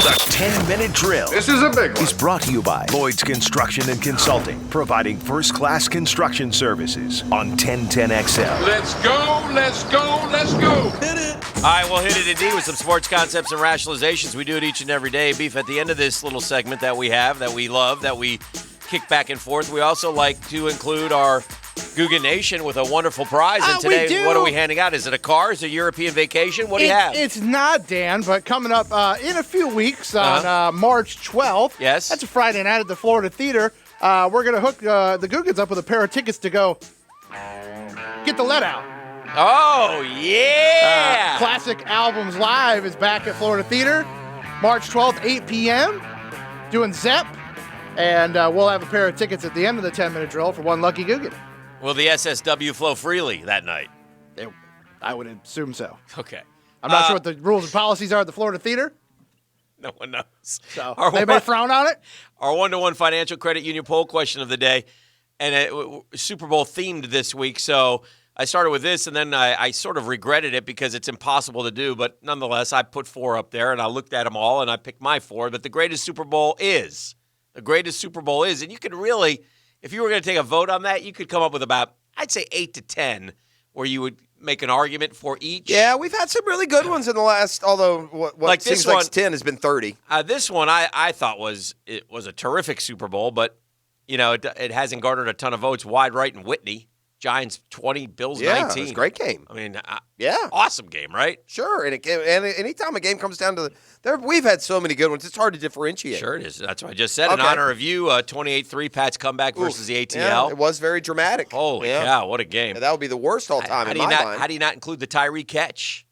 The 10-minute drill. This is a big one. Is brought to you by Lloyd's Construction and Consulting, providing first-class construction services on 1010XL. Let's go, let's go, let's go. Hit it. All right, we'll hit it indeed with some sports concepts and rationalizations. We do it each and every day. Beef, at the end of this little segment that we have, that we love, that we kick back and forth, we also like to include our Googan Nation with a wonderful prize. And today, what are we handing out? Is it a car? Is it a European vacation? What do you have? It's not, Dan, but coming up in a few weks on March 12th. Yes. That's a Friday night at the Florida Theater. We're going to hook the Googans up with a pair of tickets to go get the let out. Oh, yeah. Classic Albums Live is back at Florida Theater, March 12th, 8 p.m., doing Zepp. And we'll have a pair of tickets at the end of the 10-minute drill for one lucky Googan. Will the SSW flow freely that night? I would assume so. Okay. I'm not sure what the rules and policies are at the Florida Theater. No one knows. So they may frown on it. Our one-to-one financial credit union poll question of the day, and Super Bowl themed this week. So I started with this, and then I sort of regretted it because it's impossible to do. But nonetheless, I put 4 up there, and I looked at them all, and I picked my 4. But the greatest Super Bowl is. The greatest Super Bowl is. And you could really, if you were going to take a vote on that, you could come up with about, I'd say 8 to 10, where you would make an argument for each. Yeah, we've had some really good ones in the last, although what like seems this like one, 10 has been 30. This one I thought was a terrific Super Bowl, but, you know, it hasn't garnered a ton of votes. Wide right and Whitney. Giants 20, Bills 19. Yeah, it was a great game. I mean, yeah, awesome game, right? Sure, and anytime a game comes down to we've had so many good ones. It's hard to differentiate. Sure it is. That's what I just said. In honor of you, 28-3 Pats comeback versus the ATL. Yeah, it was very dramatic. Holy cow, what a game. Yeah, that would be the worst all time in my mind. How do you not include the Tyree catch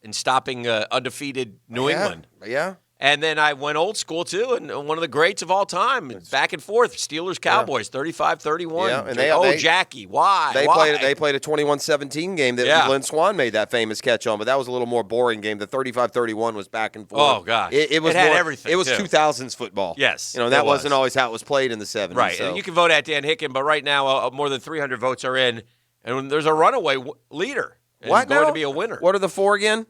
in stopping undefeated New England? Yeah. And then I went old school, too, and one of the greats of all time, back and forth, Steelers-Cowboys, 35-31. Yeah, and Jackie, why? They played a 21-17 game that Lynn Swann made that famous catch on, but that was a little more boring game. The 35-31 was back and forth. Oh, gosh. It was had more, everything, It was too. 2000s football. Yes, that wasn't always how it was played in the 70s. Right, so. and you can vote at Dan Hicken, but right now more than 300 votes are in, and there's a runaway leader. What going now? to be a winner. What are the 4 again?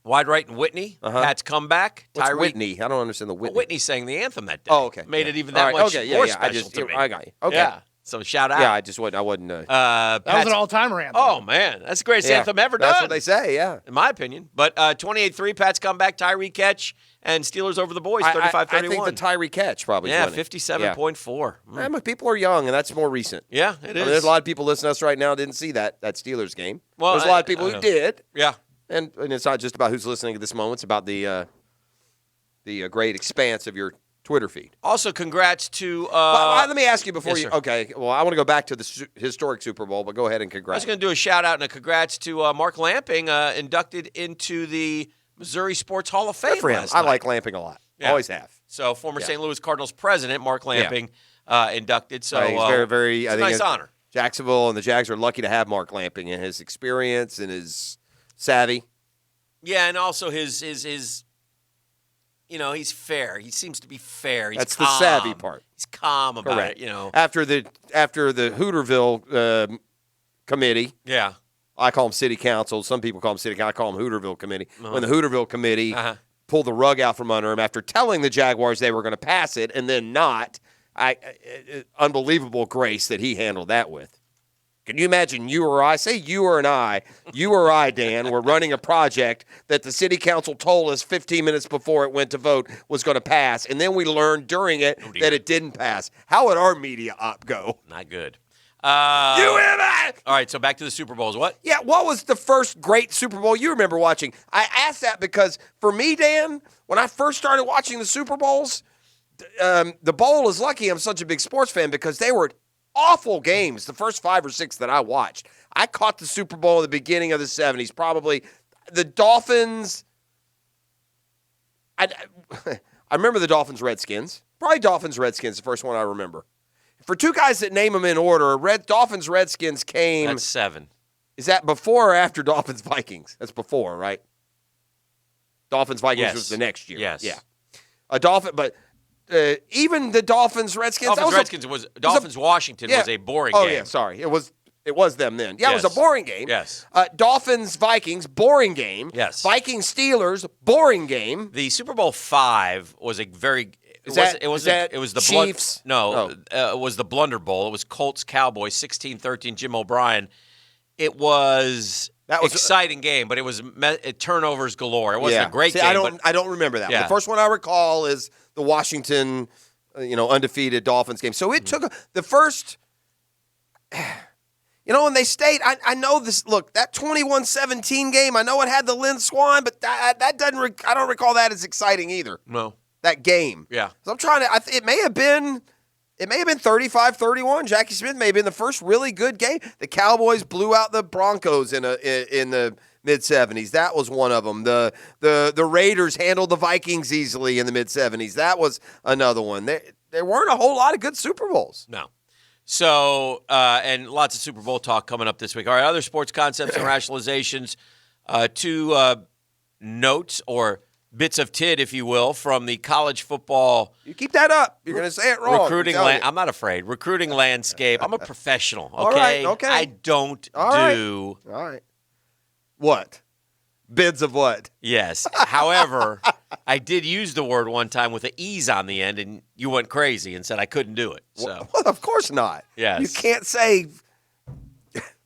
Wide right and Whitney. Pats comeback. What's Tyree. Whitney? I don't understand the Whitney. Whitney sang the anthem that day. Oh, okay. Made it even that much more special to me. I got you. Okay. Yeah. So shout out. Yeah, I wasn't. That was an all-timer anthem. Oh, man. That's the greatest anthem ever done. That's what they say, yeah. In my opinion. But 28-3, Pats comeback, Tyree catch, and Steelers over the boys, 35-31. I think the Tyree catch probably Yeah, won it. 57.4. Yeah, but people are young, and that's more recent. Yeah, it is. There's a lot of people listening to us right now didn't see that Steelers game. Well, there's a lot of people who did. Yeah. And it's not just about who's listening at this moment. It's about the great expanse of your Twitter feed. Also, congrats to let me ask you before yes, you. Sir. Okay, well, I want to go back to the historic Super Bowl, but go ahead and I was congrats. going to do a shout-out and a congrats to Mark Lamping, inducted into the Missouri Sports Hall of Fame Good for him. last I night. like Lamping a lot. Yeah. Always have. So, former St. Louis Cardinals president, Mark Lamping, inducted. So, He's very, very. It's I a think nice honor. Jacksonville and the Jags are lucky to have Mark Lamping and his experience and his savvy. Yeah, and also his he's fair. He seems to be fair. He's That's calm. the savvy part. He's calm about Correct. it, After the Hooterville committee. Yeah. I call them city council. Some people call them city council. I call them Hooterville committee. When the Hooterville committee pulled the rug out from under him after telling the Jaguars they were going to pass it and then not, unbelievable grace that he handled that with. Can you imagine you or I, Dan, were running a project that the city council told us 15 minutes before it went to vote was going to pass, and then we learned during it that it didn't pass. How would our media op go? Not good. You and I! All right, so back to the Super Bowls. What? Yeah, what was the first great Super Bowl you remember watching? I asked that because, for me, Dan, when I first started watching the Super Bowls, the bowl is lucky I'm such a big sports fan because they were awful games, the first 5 or 6 that I watched. I caught the Super Bowl at the beginning of the 70s, probably the Dolphins. I remember the Dolphins-Redskins. Probably Dolphins-Redskins, the first one I remember. For 2 guys that name them in order, Dolphins-Redskins came. That's 7. Is that before or after Dolphins-Vikings? That's before, right? Dolphins-Vikings was the next year. Yes. Yeah. Even the Dolphins-Redskins. Dolphins-Washington was a boring game. Yeah, sorry. It was It was them then. Yeah, It was Yes. a boring game. Yes. Dolphins, Vikings, boring game. Yes. Vikings, Steelers, boring game. The Super Bowl 5 was a very. Is it was the Chiefs? It was the Blunder Bowl. It was Colts Cowboys 16-13. Jim O'Brien. It was exciting game, but it was turnovers galore. It wasn't a great game. I don't remember that. Yeah. The first one I recall is the Washington, undefeated Dolphins game. So it took the first. When they stayed, I know this. Look, that 21-17 game, I know it had the Lynn Swan, but that doesn't. I don't recall that as exciting either. No. That game. Yeah. So I'm trying to. It may have been 35-31. Jackie Smith may have been the first really good game. The Cowboys blew out the Broncos in the mid-'70s. That was one of them. The Raiders handled the Vikings easily in the mid-'70s. That was another one. There weren't a whole lot of good Super Bowls. No. So, and lots of Super Bowl talk coming up this week. All right, other sports concepts and rationalizations. Two notes or bits of tid, if you will, from the college football. You keep that up. You're going to say it wrong. I'm not afraid. Recruiting landscape. I'm a professional, okay? All right, okay. I don't All right. What? Bids of what? Yes. However, I did use the word one time with an ease on the end, and you went crazy and said I couldn't do it. So, well, of course not. Yes. You can't say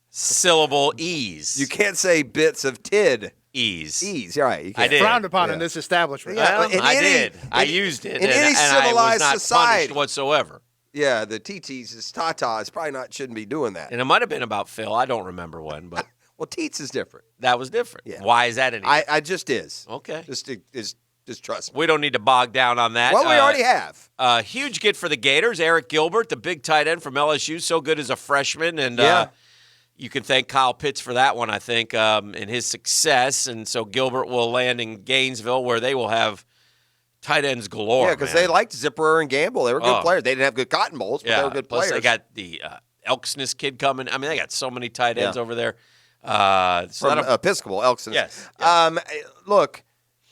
syllable ease. You can't say bits of tid. Ease. Right. You can't. I did. Frowned upon in this establishment. Yeah. Well, I did. I used it. In any civilized I was not society. punished whatsoever. Yeah, the TTs is tatas probably shouldn't be doing that. And it might have been about Phil. I don't remember when, but well, teats is different. that was different. Yeah. Why is that any? I just is. Okay. Just trust me. We don't need to bog down on that. Well, we already have. Huge get for the Gators. Eric Gilbert, the big tight end from LSU, so good as a freshman. And you can thank Kyle Pitts for that one, I think, in his success. And so Gilbert will land in Gainesville where they will have tight ends galore. Yeah, because they liked Zipperer and Gamble. They were good players. They didn't have good Cotton Bowls, but they were good Plus players. they got the Elksness kid coming. I mean, they got so many tight ends over there. From Episcopal, Elkson's. Yes. Look,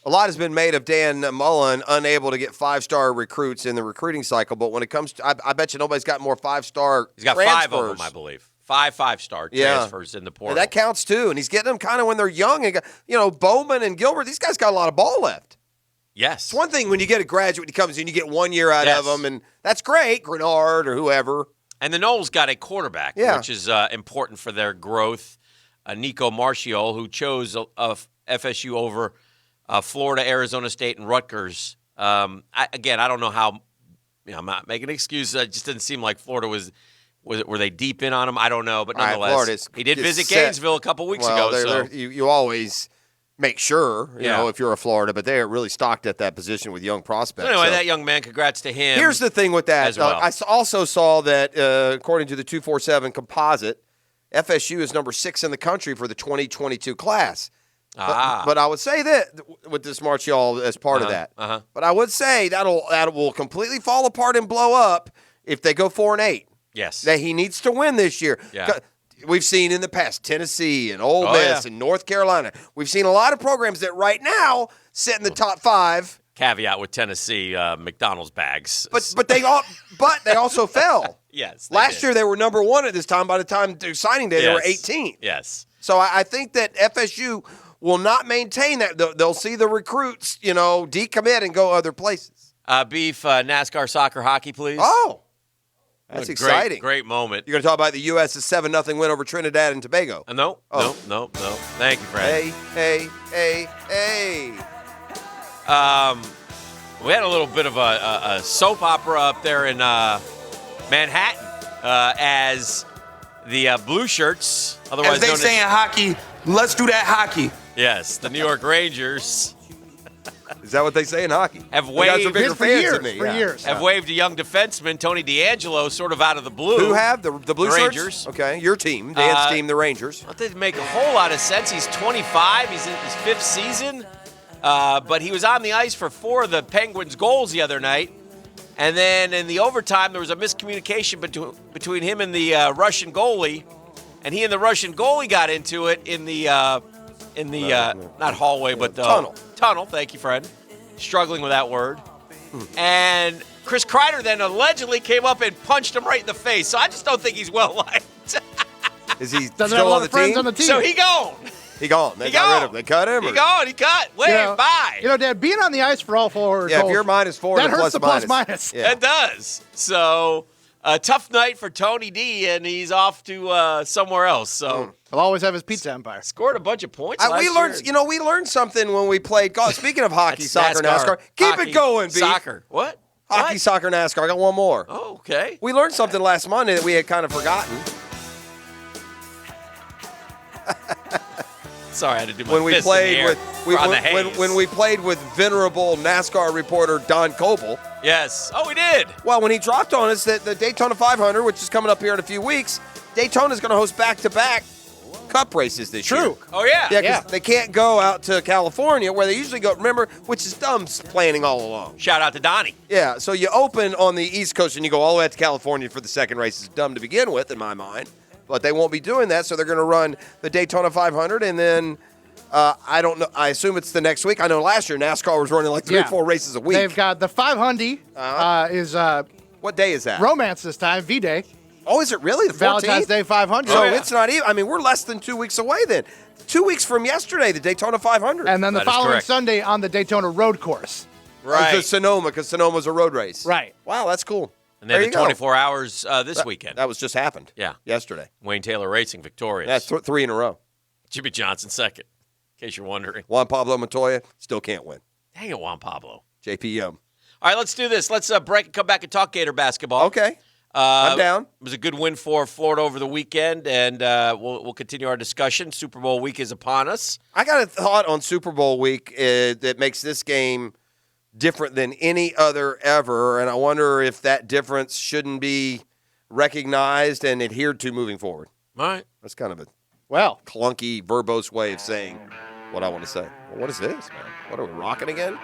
a lot has been made of Dan Mullen unable to get 5-star recruits in the recruiting cycle, but when it comes to, I bet you nobody's got more 5-star He's got transfers. 5 of them, I believe. 5-5-star transfers in the portal. And that counts too, and he's getting them kind of when they're young. And Bowman and Gilbert, these guys got a lot of ball left. Yes. It's one thing when you get a graduate, he comes in, you get 1 year out of them, and that's great, Grenard or whoever. And the Knowles got a quarterback, which is important for their growth. Nico Marchiol, who chose FSU over Florida, Arizona State, and Rutgers. I don't know how. I'm not making excuses. It just didn't seem like Florida were they deep in on him? I don't know, but nonetheless, he did visit Gainesville a couple weeks ago. So you always make sure, if you're a Florida, but they're really stocked at that position with young prospects. Anyway, that young man, congrats to him. Here's the thing with that. As well. I also saw that, according to the 247 composite, FSU is number 6 in the country for the 2022 class. But I would say that with this Marchiol as part of that. But I would say that will completely fall apart and blow up if they go 4-8. Yes. That he needs to win this year. Yeah. We've seen in the past Tennessee and Ole Miss and North Carolina. We've seen a lot of programs that right now sit in the top 5. Caveat with Tennessee, McDonald's bags. But they also fell. Yes. Last year they were number 1 at this time. By the time signing day, they were 18. Yes. So I think that FSU will not maintain that. They'll see the recruits, decommit and go other places. Beef, NASCAR, soccer, hockey, please. Oh, that's exciting. Great moment. You're going to talk about the U.S.'s 7-0 win over Trinidad and Tobago. No. Thank you, Fred. Hey. We had a little bit of a soap opera up there in Manhattan as the Blue Shirts, otherwise as they known say in hockey, let's do that hockey. Yes, the New York Rangers Is that what they say in hockey? have You guys are waved bigger For fans years, than me. for years. have waved a young defenseman, Tony DeAngelo, sort of out of the blue. Who have the Blue The Shirts? Rangers. Okay, your team, Dan's team, the Rangers. That didn't make a whole lot of sense. He's 25. He's in his 5th season. But he was on the ice for 4 of the Penguins' goals the other night. And then in the overtime, there was a miscommunication between him and the Russian goalie. And he and the Russian goalie got into it in the not hallway, but the tunnel. Tunnel, thank you, Fred. Struggling with that word. And Chris Kreider then allegedly came up and punched him right in the face. So I just don't think he's well liked. Is he Doesn't have still a lot on the of friends team? on the team. So he gone. He gone. They He got rid gone. of him. They cut him. He or- gone. He cut. Wait, bye. Dad, being on the ice for all four Yeah, if goals, you're -4, that the hurts the plus plus-minus. Yeah. It does. So a tough night for Tony D, and he's off to somewhere else. So He'll always have his pizza empire. scored a bunch of points. We last learned, year. we learned something when we played golf. Speaking of hockey, That's soccer, NASCAR, keep Hockey, it going, B. Soccer. What? Hockey, What? soccer, NASCAR. I got one more. Oh, okay. We learned something last Monday that we had kind of forgotten. Sorry, I had to do my When we fist played in the air with on the haze. when we played with venerable NASCAR reporter Don Coble. Yes. Oh, we did. Well, when he dropped on us that the Daytona 500, which is coming up here in a few weeks, Daytona's going to host back-to-back Cup races this year. True. Oh, yeah. Yeah, because they can't go out to California where they usually go. Remember, which is dumb planning all along. Shout out to Donnie. Yeah, so you open on the East Coast and you go all the way out to California for the second race. It's dumb to begin with, in my mind. But they won't be doing that, so they're going to run the Daytona 500, and then I don't know. I assume it's the next week. I know last year NASCAR was running like 3 or 4 races a week. They've got the 500 is What day is that? romance this time, V-Day. Oh, is it really the 14th? Valentine's Day 500. So Oh, yeah. it's not even. I mean, we're less than 2 weeks away then. 2 weeks from yesterday, the Daytona 500. And then the That is following correct. Sunday on the Daytona Road Course. To Sonoma, because Sonoma's a road race. Right. Wow, that's cool. And then There the you go. 24 hours this weekend. That was just happened. Yeah. Yesterday. Wayne Taylor Racing victorious. That's 3 in a row. Jimmy Johnson second, in case you're wondering. Juan Pablo Montoya still can't win. Dang it, Juan Pablo. JP Young. All right, let's do this. Let's break and come back and talk Gator basketball. Okay. I'm down. It was a good win for Florida over the weekend, and we'll continue our discussion. Super Bowl week is upon us. I got a thought on Super Bowl week that makes this game different than any other ever, and I wonder if that difference shouldn't be recognized and adhered to moving forward. All right. That's kind of a Well, clunky, verbose way of saying what I want to say. Well, what is this, man? What are we rocking again?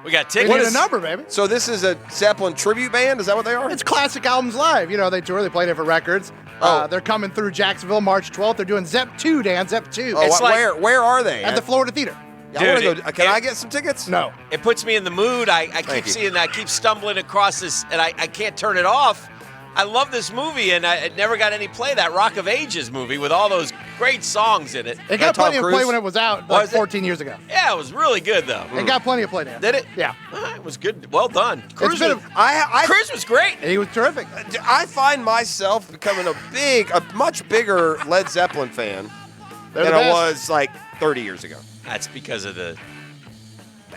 We got we tickets. need a number, baby. So this is a Zeppelin tribute band? Is that what they are? It's Classic Albums Live. You know, they tour, they play different records. Oh. They're coming through Jacksonville March 12th. They're doing Zep 2, Dan, Zep 2. Oh, It's like- where are they? At the Florida Theater. I wanna Dude, go. Can I get some tickets? No. It puts me in the mood. I Thank keep you. seeing that. I keep stumbling across this, and I can't turn it off. I love this movie, and it never got any play, that Rock of Ages movie with all those great songs in it. It got Tom plenty of play Cruise? when it was out Was like it? 14 years ago. Yeah, it was really good, though. It got plenty of play, Dan. Did it? Yeah. It was good. Well done. Cruz, been was, I Cruz was great. He was terrific. I find myself becoming a much bigger Led Zeppelin fan They're than the I best. was like 30 years ago. That's because of the...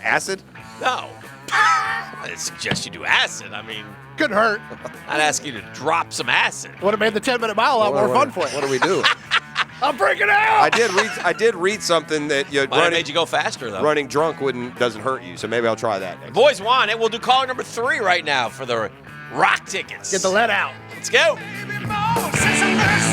Acid? No. I didn't suggest you do acid. I mean, Couldn't hurt. I'd ask you to drop some acid. Would have made the 10-minute mile a lot more fun for you. What do we do? I'm breaking out. I did read something that Might have made you go faster, though. running drunk doesn't hurt you, so maybe I'll try that next. Boys want it. We'll do caller number 3 right now for the rock tickets. Get the lead out. Let's go. Since I first